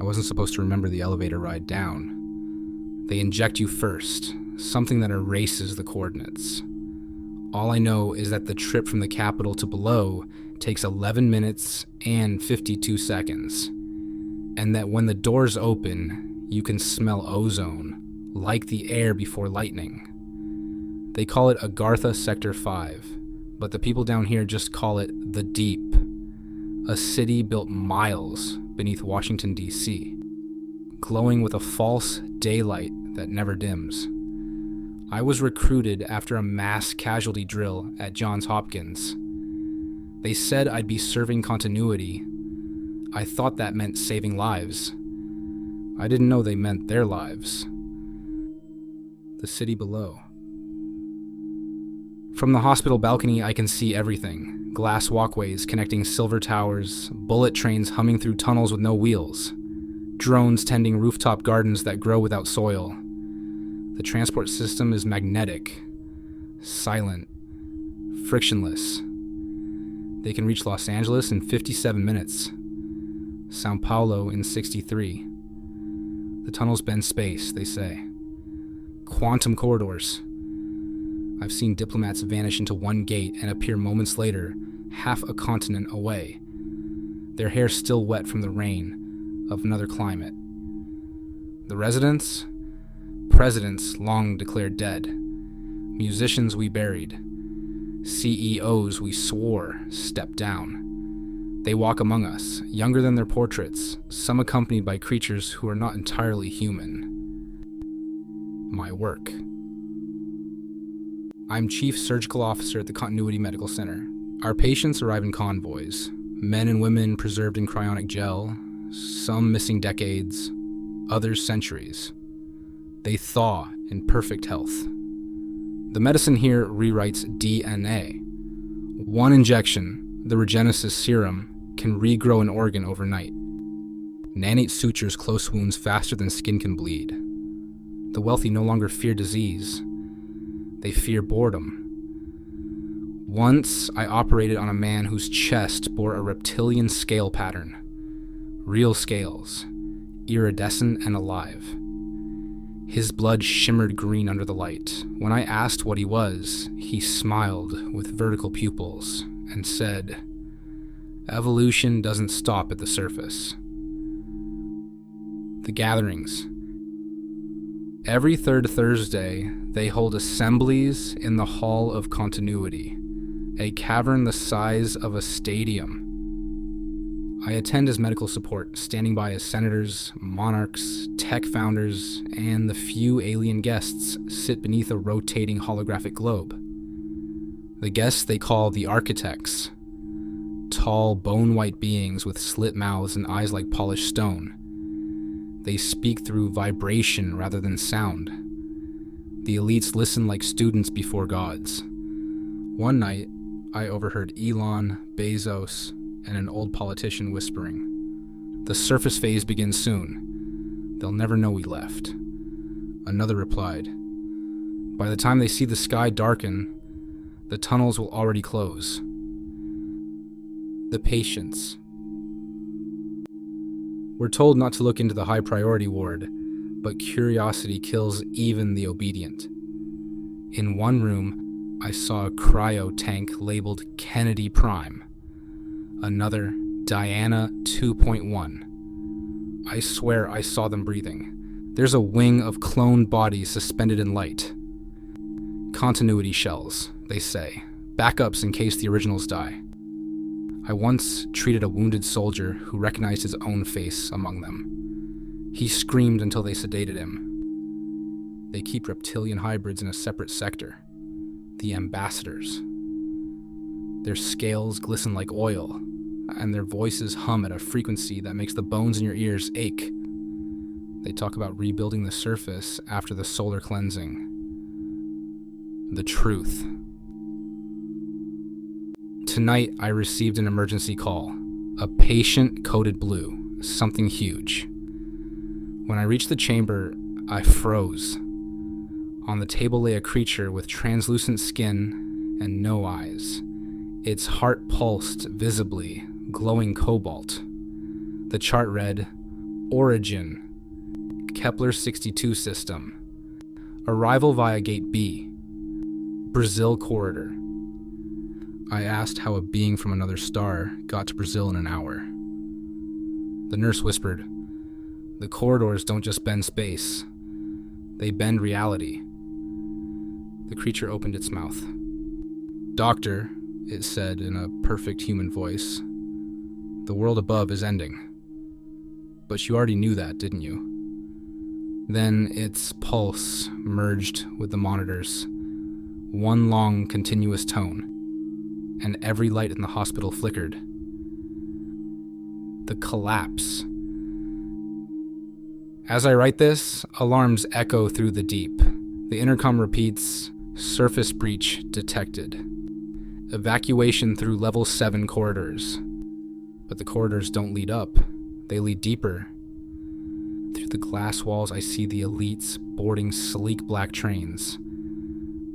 wasn't supposed to remember the elevator ride down. They inject you first, something that erases the coordinates. All I know is that the trip from the Capitol to below takes 11 minutes and 52 seconds, and that when the doors open, you can smell ozone, like the air before lightning. They call it Agartha Sector 5, but the people down here just call it the Deep, a city built miles beneath Washington D.C., glowing with a false daylight that never dims. I was recruited after a mass casualty drill at Johns Hopkins. They said I'd be serving continuity. I thought that meant saving lives. I didn't know they meant their lives. The city below. From the hospital balcony, I can see everything. Glass walkways connecting silver towers, bullet trains humming through tunnels with no wheels, drones tending rooftop gardens that grow without soil. The transport system is magnetic, silent, frictionless. They can reach Los Angeles in 57 minutes, Sao Paulo in 63. The tunnels bend space, they say. Quantum corridors. I've seen diplomats vanish into one gate and appear moments later, half a continent away, their hair still wet from the rain of another climate. The residents? Presidents long declared dead. Musicians we buried. CEOs we swore stepped down. They walk among us, younger than their portraits, some accompanied by creatures who are not entirely human. My work. I'm Chief Surgical Officer at the Continuity Medical Center. Our patients arrive in convoys, men and women preserved in cryonic gel, some missing decades, others centuries. They thaw in perfect health. The medicine here rewrites DNA. One injection, the Regenesis serum, can regrow an organ overnight. Nanate sutures close wounds faster than skin can bleed. The wealthy no longer fear disease. They fear boredom. Once, I operated on a man whose chest bore a reptilian scale pattern. Real scales, iridescent and alive. His blood shimmered green under the light. When I asked what he was, he smiled with vertical pupils and said, "Evolution doesn't stop at the surface." The gatherings. Every third Thursday, they hold assemblies in the Hall of Continuity, a cavern the size of a stadium. I attend as medical support, standing by as senators, monarchs, tech founders, and the few alien guests sit beneath a rotating holographic globe. The guests they call the architects, tall, bone-white beings with slit mouths and eyes like polished stone. They speak through vibration rather than sound. The elites listen like students before gods. One night, I overheard Elon, Bezos, and an old politician whispering, "The surface phase begins soon. They'll never know we left." Another replied, "By the time they see the sky darken, the tunnels will already close." The patients. We're told not to look into the high priority ward, but curiosity kills even the obedient. In one room, I saw a cryo tank labeled Kennedy Prime. Another, Diana 2.1. I swear I saw them breathing. There's a wing of cloned bodies suspended in light. Continuity shells, they say. Backups in case the originals die. I once treated a wounded soldier who recognized his own face among them. He screamed until they sedated him. They keep reptilian hybrids in a separate sector. The ambassadors. Their scales glisten like oil, and their voices hum at a frequency that makes the bones in your ears ache. They talk about rebuilding the surface after the solar cleansing. The truth. Tonight, I received an emergency call. A patient coded blue, something huge. When I reached the chamber, I froze. On the table lay a creature with translucent skin and no eyes. Its heart pulsed visibly, glowing cobalt. The chart read, Origin, Kepler 62 system, arrival via Gate B, Brazil corridor. I asked how a being from another star got to Brazil in an hour. The nurse whispered, "The corridors don't just bend space, they bend reality." The creature opened its mouth. "Doctor," it said in a perfect human voice, "the world above is ending." But you already knew that, didn't you? Then its pulse merged with the monitor's, one long continuous tone, and every light in the hospital flickered. The collapse. As I write this, alarms echo through the deep. The intercom repeats, "Surface breach detected. Evacuation through level 7 corridors." But the corridors don't lead up, they lead deeper. Through the glass walls, I see the elites boarding sleek black trains.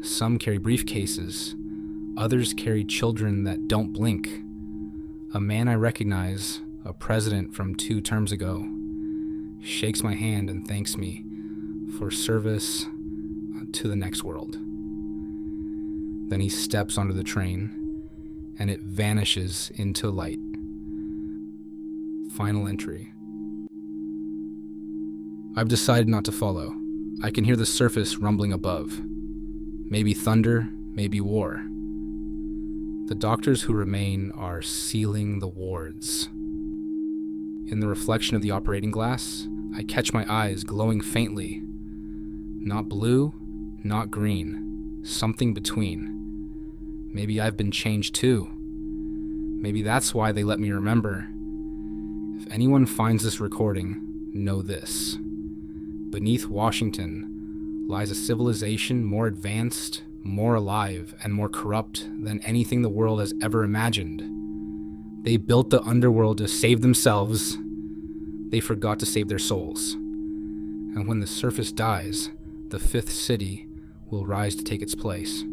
Some carry briefcases, others carry children that don't blink. A man I recognize, a president from 2 terms ago, shakes my hand and thanks me for service to the next world. Then he steps onto the train, and it vanishes into light. Final entry. I've decided not to follow. I can hear the surface rumbling above. Maybe thunder, maybe war. The doctors who remain are sealing the wards. In the reflection of the operating glass, I catch my eyes glowing faintly. Not blue, not green, something between. Maybe I've been changed too. Maybe that's why they let me remember. If anyone finds this recording, know this. Beneath Washington lies a civilization more advanced, more alive, and more corrupt than anything the world has ever imagined. They built the underworld to save themselves. They forgot to save their souls. And when the surface dies, the 5th city will rise to take its place.